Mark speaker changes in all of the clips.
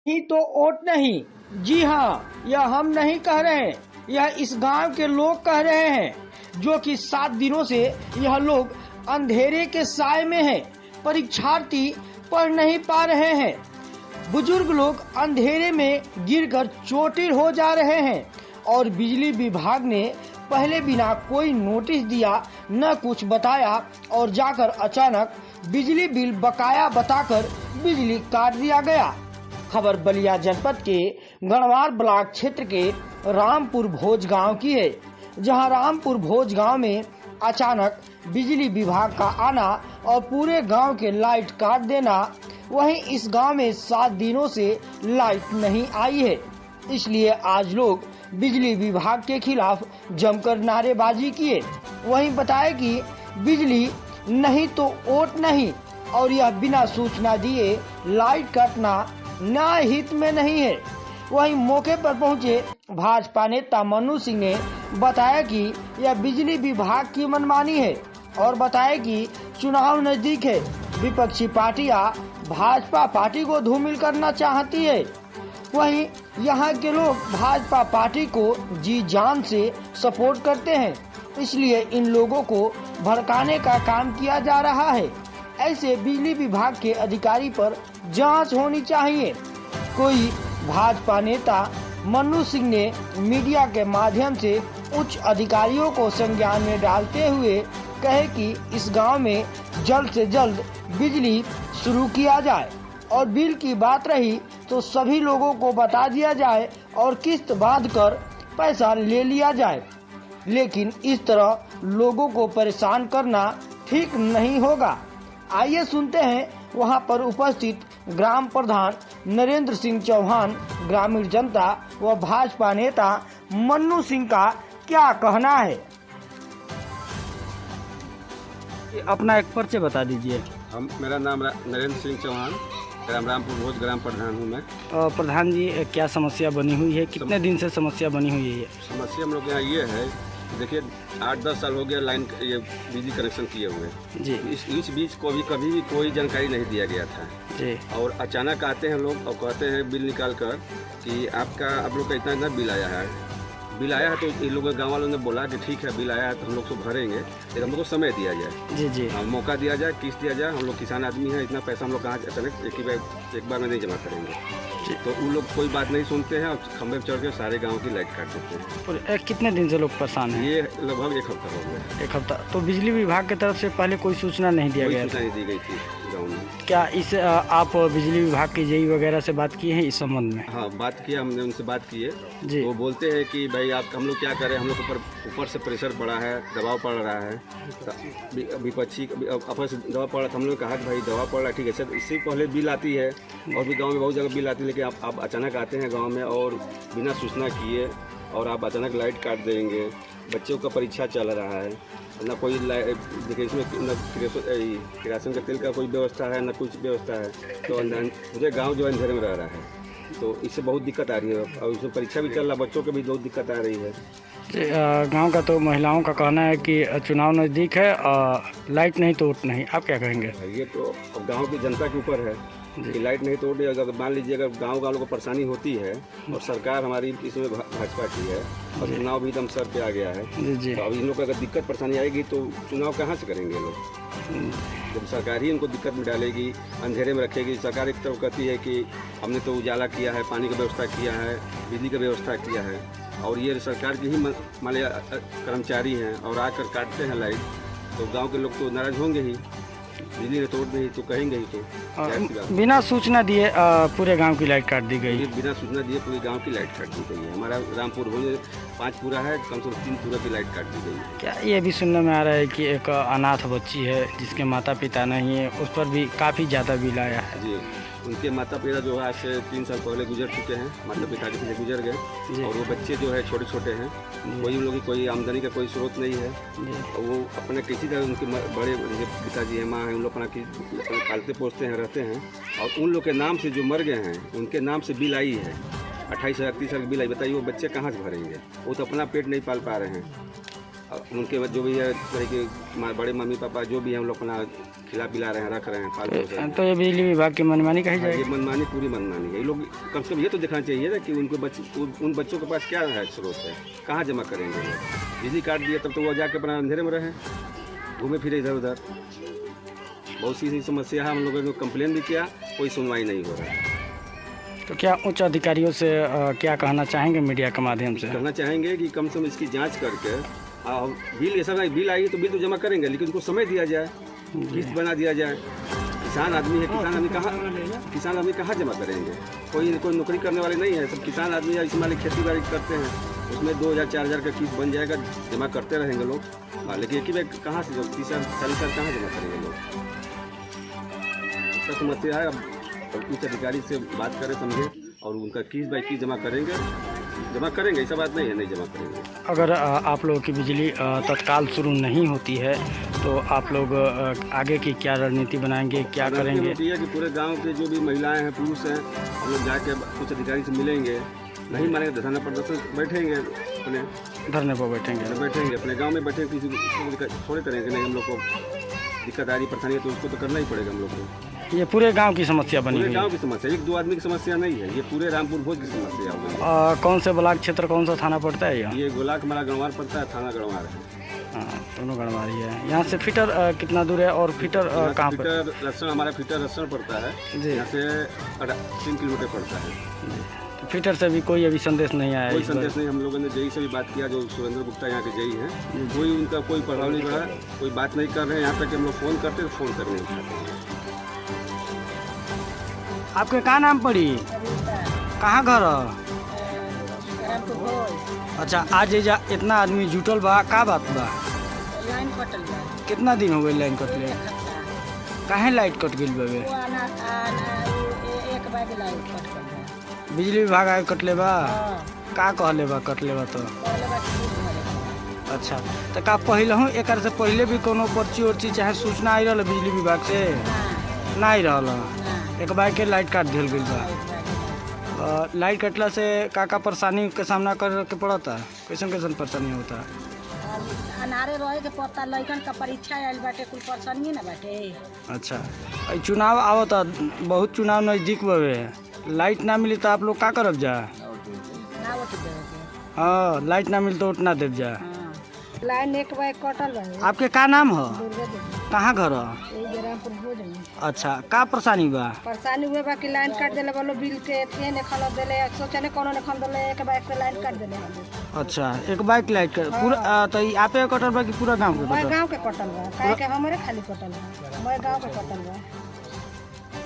Speaker 1: नहीं तो वोट नहीं। जी हाँ, यह हम नहीं कह रहे हैं, यह इस गांव के लोग कह रहे हैं, जो कि 7 दिनों से यह लोग अंधेरे के साए में हैं। परीक्षार्थी पढ़ नहीं पा रहे हैं, बुजुर्ग लोग अंधेरे में गिरकर चोटिल हो जा रहे हैं और बिजली विभाग ने पहले बिना कोई नोटिस दिया न कुछ बताया और जाकर अचानक बिजली बिल बकाया बताकर बिजली काट दिया गया। खबर बलिया जनपद के गणवार ब्लॉक क्षेत्र के रामपुर भोज गांव की है, जहां रामपुर भोज गांव में अचानक बिजली विभाग का आना और पूरे गांव के लाइट काट देना। वहीं इस गांव में 7 दिनों से लाइट नहीं आई है, इसलिए आज लोग बिजली विभाग के खिलाफ जमकर नारेबाजी किए। वहीं बताया कि बिजली नहीं तो वोट नहीं और यह बिना सूचना दिए लाइट काटना न्याय हित में नहीं है। वहीं मौके पर पहुंचे भाजपा नेता मन्नू सिंह ने बताया कि यह बिजली विभाग की मनमानी है और बताया कि चुनाव नजदीक है, विपक्षी पार्टियां भाजपा पार्टी को धूमिल करना चाहती है। वहीं यहां के लोग भाजपा पार्टी को जी जान से सपोर्ट करते हैं, इसलिए इन लोगों को भड़काने का काम किया जा रहा है। ऐसे बिजली विभाग के अधिकारी पर जांच होनी चाहिए। कोई भाजपा नेता मन्नू सिंह ने मीडिया के माध्यम से उच्च अधिकारियों को संज्ञान में डालते हुए कहे कि इस गांव में जल्द से जल्द बिजली शुरू किया जाए और बिल की बात रही तो सभी लोगों को बता दिया जाए और किस्त बांध कर पैसा ले लिया जाए। लेकिन इस तरह लोगों को परेशान करना ठीक नहीं होगा। आइए सुनते हैं वहां पर उपस्थित ग्राम प्रधान नरेंद्र सिंह चौहान, ग्रामीण जनता व भाजपा नेता मन्नू सिंह का क्या कहना है। अपना एक परिचय बता दीजिए।
Speaker 2: मेरा नाम नरेंद्र सिंह चौहान, रामपुर भोज ग्राम प्रधान हूँ मैं।
Speaker 1: प्रधान जी, क्या समस्या बनी हुई है, कितने दिन से समस्या बनी हुई है?
Speaker 2: समस्या हम लोग यहाँ ये है, देखिए 8-10 साल हो गया लाइन ये बिजली कनेक्शन किए हुए
Speaker 1: जी।
Speaker 2: इस बीच को भी कभी भी कोई जानकारी नहीं दिया गया था
Speaker 1: जी।
Speaker 2: और अचानक आते हैं लोग और कहते हैं बिल निकाल कर कि आप लोग का इतना बिल आया है। बिल आया है तो इन लोगों गाँव वालों ने बोला कि ठीक है बिल आया है तो हम लोग को भरेंगे, लेकिन हम लोग को समय दिया जाए।
Speaker 1: जी जी।
Speaker 2: मौका दिया जाए, किस्त दिया जाए। हम लोग किसान आदमी हैं, इतना पैसा हम लोग कहाँ अचानक एक बार में नहीं जमा करेंगे। तो उन लोग कोई बात नहीं सुनते हैं और खंभे पर चढ़ के सारे गांव की लाइट काट देते हैं।
Speaker 1: और कितने दिन से लोग परेशान हैं?
Speaker 2: ये लगभग 1 हफ्ता हो गया।
Speaker 1: 1 हफ्ता। तो बिजली विभाग की तरफ से पहले कोई सूचना नहीं दिया गया?
Speaker 2: सूचना नहीं दी गई थी गाँव में।
Speaker 1: क्या इस आप बिजली विभाग के जेई वगैरह से बात किए हैं इस संबंध में?
Speaker 2: हाँ, बात किया, हमने उनसे बात की है।
Speaker 1: जी।
Speaker 2: वो बोलते हैं कि भाई हम लोग क्या करें, हम लोग ऊपर से प्रेशर बढ़ा है, दबाव पड़ रहा है, विपक्षी ऊपर से दबाव पड़ रहा है। हम लोग कहा कि भाई दबाव पड़ रहा है, ठीक है सर, इससे पहले बिल आती है और भी गाँव में बहुत जगह बिल आती है, लेकिन आप अचानक आते हैं गाँव में और बिना सूचना किए और आप अचानक लाइट काट देंगे। बच्चों का परीक्षा चल रहा है, न कोई देखिए इसमें न किरासन के तेल का कोई व्यवस्था है, न कुछ व्यवस्था है, तो पूरे गांव जो अंधेरे में रह रहा है, तो इससे बहुत दिक्कत आ रही है और इसमें परीक्षा भी चल रहा है, बच्चों को भी बहुत दिक्कत आ रही है।
Speaker 1: गांव का तो महिलाओं का कहना है कि चुनाव नज़दीक है, लाइट नहीं तो वोट नहीं, आप क्या कहेंगे?
Speaker 2: ये तो गाँव की जनता के ऊपर है कि लाइट नहीं तोड़, अगर मान लीजिए अगर गांव वालों को परेशानी होती है और सरकार हमारी इसमें भाजपा की है और चुनाव भी एकदम सर पे आ गया है, तो अब इन लोग को अगर दिक्कत परेशानी आएगी तो चुनाव कहाँ से करेंगे लोग? जब सरकार ही इनको दिक्कत में डालेगी, अंधेरे में रखेगी। सरकार एक तरफ कहती है कि हमने तो उजाला किया है, पानी की व्यवस्था किया है, बिजली की व्यवस्था किया है, और ये सरकार के ही मान लिया कर्मचारी हैं और आकर काटते हैं लाइट, तो गाँव के लोग तो नाराज होंगे ही, बिजली ने तोड़ दी तो कहेंगे ही। तो
Speaker 1: बिना सूचना दिए पूरे गांव की लाइट काट दी गई।
Speaker 2: बिना सूचना दिए पूरे गांव की लाइट काट दी गई है। हमारा रामपुर भोज 5 पूरा है, कम से कम 3 पूरा की लाइट काट दी गई है।
Speaker 1: क्या ये भी सुनने में आ रहा है कि एक अनाथ बच्ची है जिसके माता पिता नहीं है, उस पर भी काफ़ी ज़्यादा बिल आया है?
Speaker 2: जी, उनके माता पिता जो है आज से 3 साल पहले गुजर चुके हैं, माता पिता के पीछे गुजर गए और वो बच्चे जो है छोटे छोटे हैं, कोई उन लोगों की कोई आमदनी का कोई स्रोत नहीं है। वो अपने किसी तरह उनके बड़े पिताजी हैं, माँ हैं, उन लोग अपना पालते पोसते हैं, रहते हैं, और उन लोग के नाम से जो मर गए हैं उनके नाम से बिल आई है 28,000 30,000 की बिल आई। बताइए वो बच्चे कहाँ से भरेंगे? वो तो अपना पेट नहीं पाल पा रहे हैं। उनके जो भी है कि बड़े मम्मी पापा जो भी हैं हम लोग अपना खिला पिला रहे हैं, रख रहे हैं, पालतू से।
Speaker 1: तो ये बिजली विभाग की मनमानी कही जाएगी?
Speaker 2: ये मनमानी, पूरी मनमानी है। ये लोग कम से कम ये तो देखना चाहिए ना कि उन बच्चों के पास क्या है, स्रोत है, कहाँ जमा करेंगे। बिजली काट दिया तब तो वो जाके अपना अंधेरे में रहे, घूमे फिरे इधर उधर। बहुत सी समस्या है, हम लोगों ने कंप्लेन भी किया, कोई सुनवाई नहीं हो रहा है।
Speaker 1: तो क्या उच्च अधिकारियों से क्या कहना चाहेंगे मीडिया के माध्यम से?
Speaker 2: कहना चाहेंगे कि कम से कम इसकी जांच करके बिल, ऐसा नहीं बिल आई तो बिल तो जमा करेंगे, लेकिन उनको समय दिया जाए, किस्त बना दिया जाए। किसान आदमी है, किसान आदमी कहाँ जमा करेंगे? कोई नौकरी करने वाले नहीं है, सब किसान आदमी है, इसमें खेती बाड़ी करते हैं, उसमें 2000 4000 का किस्त बन जाएगा, जमा करते रहेंगे लोग। लेकिन एक ही बार कहाँ से 30-40 साल कहाँ जमा करेंगे लोग? इसका समस्या है। अब उच्च अधिकारी से बात करें, समझे, और उनका किस्त बाई किस्त जमा करेंगे, ऐसा बात नहीं है नहीं जमा करेंगे।
Speaker 1: अगर आप लोगों की बिजली तत्काल शुरू नहीं होती है तो आप लोग आगे की क्या रणनीति बनाएंगे, क्या करेंगे?
Speaker 2: होती है कि पूरे गांव के जो भी महिलाएं हैं, पुरुष हैं, हम लोग जाके कुछ अधिकारी से मिलेंगे, नहीं मानेंगे धरना प्रदर्शन बैठेंगे, अपने
Speaker 1: धरने पर बैठेंगे,
Speaker 2: अपने गाँव में बैठेंगे, किसी थोड़े करेंगे। नहीं, हम लोग को दिक्कत आ रही, परेशानी है तो उसको तो करना ही पड़ेगा हम लोग को।
Speaker 1: ये पूरे गांव की समस्या बनी हुई है?
Speaker 2: गांव की समस्या, एक दो आदमी की समस्या नहीं है, ये पूरे रामपुर भोज की समस्या है।
Speaker 1: कौन से ब्लॉक क्षेत्र, कौन सा थाना पड़ता है?
Speaker 2: ये गोलाक हमारा गणवार पड़ता है, थाना गणवार है।
Speaker 1: हाँ, दोनों गणवार ही है। यहाँ से फिटर कितना दूर है और फिटर कहाँ पर?
Speaker 2: फिटर रसण, हमारा फिटर रसण पड़ता है जी, यहाँ से 3 किलोमीटर पड़ता है।
Speaker 1: तो फिटर से भी कोई अभी संदेश नहीं आया?
Speaker 2: कोई संदेश नहीं। हम लोगों ने जेई से भी बात किया, जो सुरेंद्र गुप्ता यहाँ के जेई हैं, कोई उनका कोई प्रभाव नहीं पड़ा, कोई बात नहीं कर रहे हैं। यहाँ तक कि हम लोग फ़ोन करते तो फ़ोन करने नहीं उठाते।
Speaker 1: आपके क्या नाम पड़ी? कहाँ घर? अच्छा, आज जा इतना आदमी जुटल बा, का बात बा?
Speaker 3: लाइन कटल बा।
Speaker 1: कितना दिन हो गए लाइन कटले? काहे लाइट कट गई बाबे?
Speaker 3: 1 बजे लाइट कट गई।
Speaker 1: बिजली विभाग आए कटले बा? का कहले बा कटले बा? तो अच्छा, तो का पहले हूँ एक से पहले भी कोनो पर्ची उर्ची चाहे सूचना आई रहा बिजली विभाग से? ना आई रहा, एक बार के लाइट काट दिया गई बा। लाइट कटला से का परेशानी के सामना करे के पड़ता? कैसन परेशानी होता?
Speaker 3: अनारे रहे के पड़ता, लइकन का परीक्षा आयल बाटे, कुल परेशानी ना बाटे।
Speaker 1: अच्छा, चुनाव आवता, बहुत चुनाव नजदीक बवे, लाइट ना मिली तो आप लोग का करब जा?
Speaker 3: ना वोट देवे।
Speaker 1: हाँ, लाइट ना मिली तो वोट ना देव जा।
Speaker 3: लाइन 1 बजे कटल बा।
Speaker 1: आपके का नाम हो? कहाँ घर?
Speaker 3: रामपुर भोज में।
Speaker 1: अच्छा, का परेशानी बा?
Speaker 3: परेशानी हुए बा कि लाइन काट देले बोलो, बिल के थे ने खल देले, सोचने कोनो ने खल देले, एक बाइक से लाइन काट देले।
Speaker 1: अच्छा, एक बाइक लाइट कर पूरा तो आपे कटल बा कि पूरा गांव के?
Speaker 3: मैं गांव के कटल बा, काहे के हमरे खाली कटल बा, मैं गांव के कटल बा।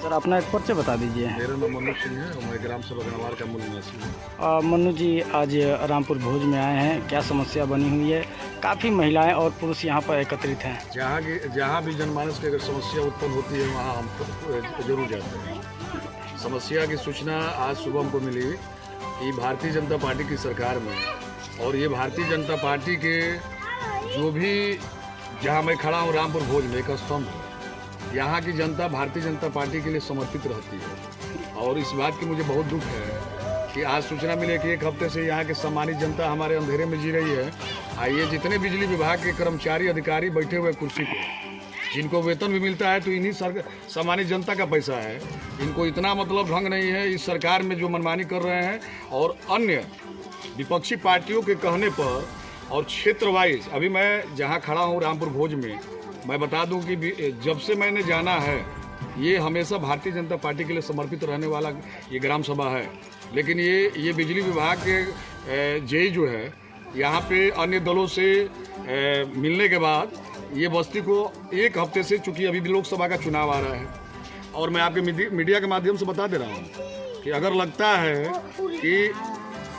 Speaker 1: सर, अपना एक परिचय बता दीजिए।
Speaker 4: मेरा नाम मनु सिंह है और मैं ग्राम सभा गणवार का मूल निवासी हूँ।
Speaker 1: मनु जी, आज रामपुर भोज में आए हैं, क्या समस्या बनी हुई है? काफ़ी महिलाएं और पुरुष यहाँ पर एकत्रित हैं।
Speaker 4: जहाँ भी जनमानस की अगर समस्या उत्पन्न होती है वहाँ हम जरूर जाते हैं। समस्या की सूचना आज सुबह हमको मिली कि भारतीय जनता पार्टी की सरकार में, और ये भारतीय जनता पार्टी के जो भी, जहाँ मैं खड़ा हूँ रामपुर भोज में, एक स्तंभ है, यहाँ की जनता भारतीय जनता पार्टी के लिए समर्पित रहती है। और इस बात की मुझे बहुत दुख है कि आज सूचना मिले कि 1 हफ्ते से यहाँ के सम्मानित जनता हमारे अंधेरे में जी रही है। ये जितने बिजली विभाग के कर्मचारी अधिकारी बैठे हुए कुर्सी पे, जिनको वेतन भी मिलता है तो इन्हीं सम्मानित जनता का पैसा है। इनको इतना मतलब ढंग नहीं है इस सरकार में जो मनमानी कर रहे हैं, और अन्य विपक्षी पार्टियों के कहने पर और क्षेत्र वाइज। अभी मैं जहाँ खड़ा हूँ रामपुर भोज में, मैं बता दूं कि जब से मैंने जाना है, ये हमेशा भारतीय जनता पार्टी के लिए समर्पित रहने वाला ये ग्राम सभा है। लेकिन ये बिजली विभाग के जेई जो है, यहाँ पे अन्य दलों से मिलने के बाद ये बस्ती को 1 हफ्ते से, चूँकि अभी भी लोकसभा का चुनाव आ रहा है, और मैं आपके मीडिया के माध्यम से बता दे रहा हूँ कि अगर लगता है कि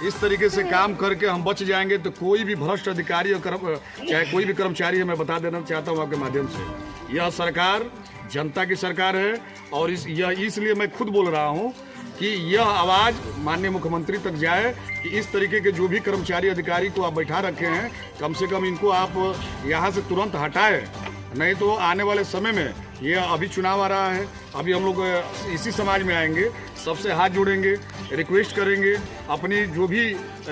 Speaker 4: इस तरीके से काम करके हम बच जाएंगे तो कोई भी भ्रष्ट अधिकारी और चाहे कोई भी कर्मचारी है, मैं बता देना चाहता हूँ आपके माध्यम से, यह सरकार जनता की सरकार है। और इसलिए मैं खुद बोल रहा हूँ कि यह आवाज़ माननीय मुख्यमंत्री तक जाए कि इस तरीके के जो भी कर्मचारी अधिकारी को आप बैठा रखे हैं, कम से कम इनको आप यहाँ से तुरंत हटाएं, नहीं तो आने वाले समय में, ये अभी चुनाव आ रहा है, अभी हम लोग इसी समाज में आएंगे, सबसे हाथ जोड़ेंगे, रिक्वेस्ट करेंगे, अपनी जो भी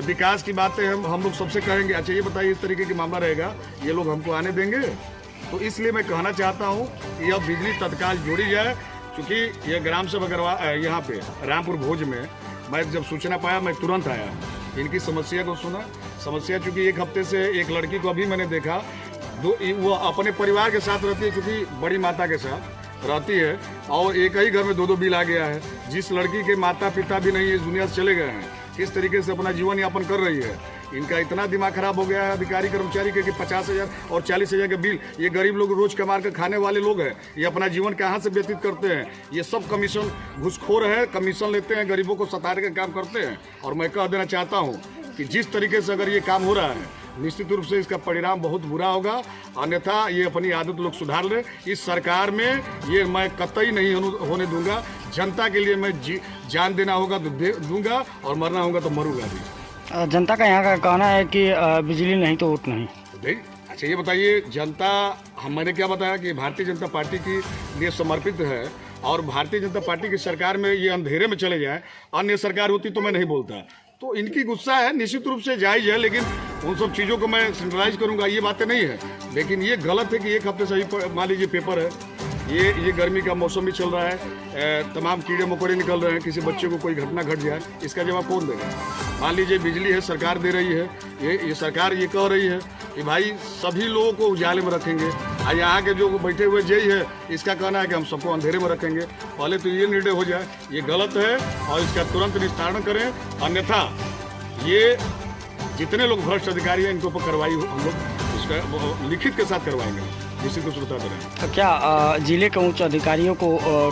Speaker 4: विकास की बातें हम लोग सबसे कहेंगे। अच्छा ये बताइए, इस तरीके की मामला रहेगा, ये लोग हमको आने देंगे? तो इसलिए मैं कहना चाहता हूँ कि अब बिजली तत्काल जोड़ी जाए, क्योंकि ये ग्राम सभा यहाँ पे रामपुर भोज में मैं जब सूचना पाया मैं तुरंत आया, इनकी समस्या को सुना। समस्या चूँकि एक हफ्ते से एक लड़की को अभी मैंने देखा, वो अपने परिवार के साथ रहती है, चूँकि बड़ी माता के साथ रहती है, और एक ही घर में दो बिल आ गया है। जिस लड़की के माता पिता भी नहीं इस दुनिया से चले गए हैं, किस तरीके से अपना जीवन यापन कर रही है। इनका इतना दिमाग खराब हो गया है अधिकारी कर्मचारी के कि 50,000 और 40,000 के बिल, ये गरीब लोग रोज कमा कर खाने वाले लोग हैं, ये अपना जीवन कहाँ से व्यतीत करते हैं? ये सब कमीशन घुसखोर है, कमीशन लेते हैं, गरीबों को सताने का काम करते हैं। और मैं कह देना चाहता हूँ कि जिस तरीके से अगर ये काम हो रहा है, निश्चित रूप से इसका परिणाम बहुत बुरा होगा, अन्यथा ये अपनी आदत लोग सुधार ले। इस सरकार में ये मैं कतई नहीं होने दूंगा। जनता के लिए मैं जान देना होगा तो दूंगा, और मरना होगा तो मरूंगा भी।
Speaker 1: जनता का यहाँ का कहना है कि बिजली नहीं तो वोट नहीं।
Speaker 4: अच्छा ये बताइए, जनता, मैंने क्या बताया कि भारतीय जनता पार्टी के लिए समर्पित है, और भारतीय जनता पार्टी की सरकार में ये अंधेरे में चले जाए, अन्य सरकार होती तो मैं नहीं बोलता। तो इनकी गुस्सा है, निश्चित रूप से जायज है, लेकिन उन सब चीज़ों को मैं सेंट्रलाइज करूंगा, ये बातें नहीं है। लेकिन ये गलत है कि एक हफ्ते से ही मान लीजिए पेपर है, ये गर्मी का मौसम भी चल रहा है, तमाम कीड़े मकोड़े निकल रहे हैं, किसी बच्चे को कोई घटना घट जाए, इसका जवाब कौन देगा? मान लीजिए बिजली है, सरकार दे रही है, ये सरकार ये कह रही है कि भाई सभी लोगों को उजाले में रखेंगे, और यहाँ के जो बैठे हुए जय है, इसका कहना है कि हम सबको अंधेरे में रखेंगे। पहले तो ये निर्णय हो जाए, ये गलत है और इसका तुरंत निस्तारण करें, अन्यथा ये जितने लोग भ्रष्ट अधिकारी हैं इनके ऊपर कार्रवाई हम लोग इसका लिखित के साथ करवाएंगे, जिससे कुछ बता दे।
Speaker 1: तो क्या जिले के उच्च अधिकारियों को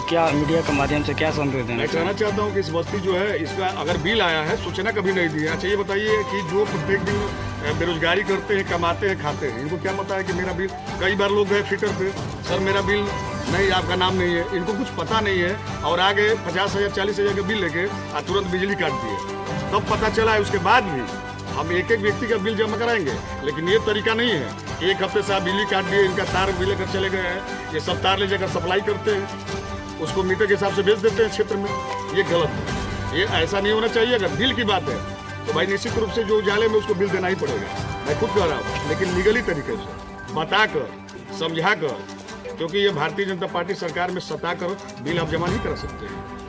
Speaker 1: क्या मीडिया के माध्यम से क्या संदेश देना?
Speaker 4: मैं कहना चाहता हूँ कि इस बस्ती जो है, इसका अगर बिल आया है, सूचना कभी नहीं दी है। अच्छा ये बताइए कि जो प्रत्येक दिन बेरोजगारी करते हैं, कमाते हैं, खाते हैं, इनको क्या पता है कि मेरा बिल? कई बार लोग गए ट्विटर पे, सर मेरा बिल नहीं, आपका नाम नहीं है, इनको कुछ पता नहीं है, और आगे 50,000 40,000 का बिल लेके तुरंत बिजली काट दिए। तब पता चला है, उसके बाद भी हम एक एक व्यक्ति का बिल जमा कराएंगे। लेकिन ये तरीका नहीं है कि एक हफ्ते से आप बिजली काट दिए, इनका तार भी लेकर चले गए हैं, ये सब तार ले जाकर सप्लाई करते हैं, उसको मीटर के हिसाब से बेच देते हैं क्षेत्र में। ये गलत है, ये ऐसा नहीं होना चाहिए। अगर बिल की बात है तो भाई निश्चित रूप से जो उजाले में उसको बिल देना ही पड़ेगा, मैं खुद कह रहा हूँ, लेकिन लीगली तरीके से बताकर, समझा कर, क्योंकि ये भारतीय जनता पार्टी सरकार में सता कर बिल आप जमा नहीं कर सकते हैं।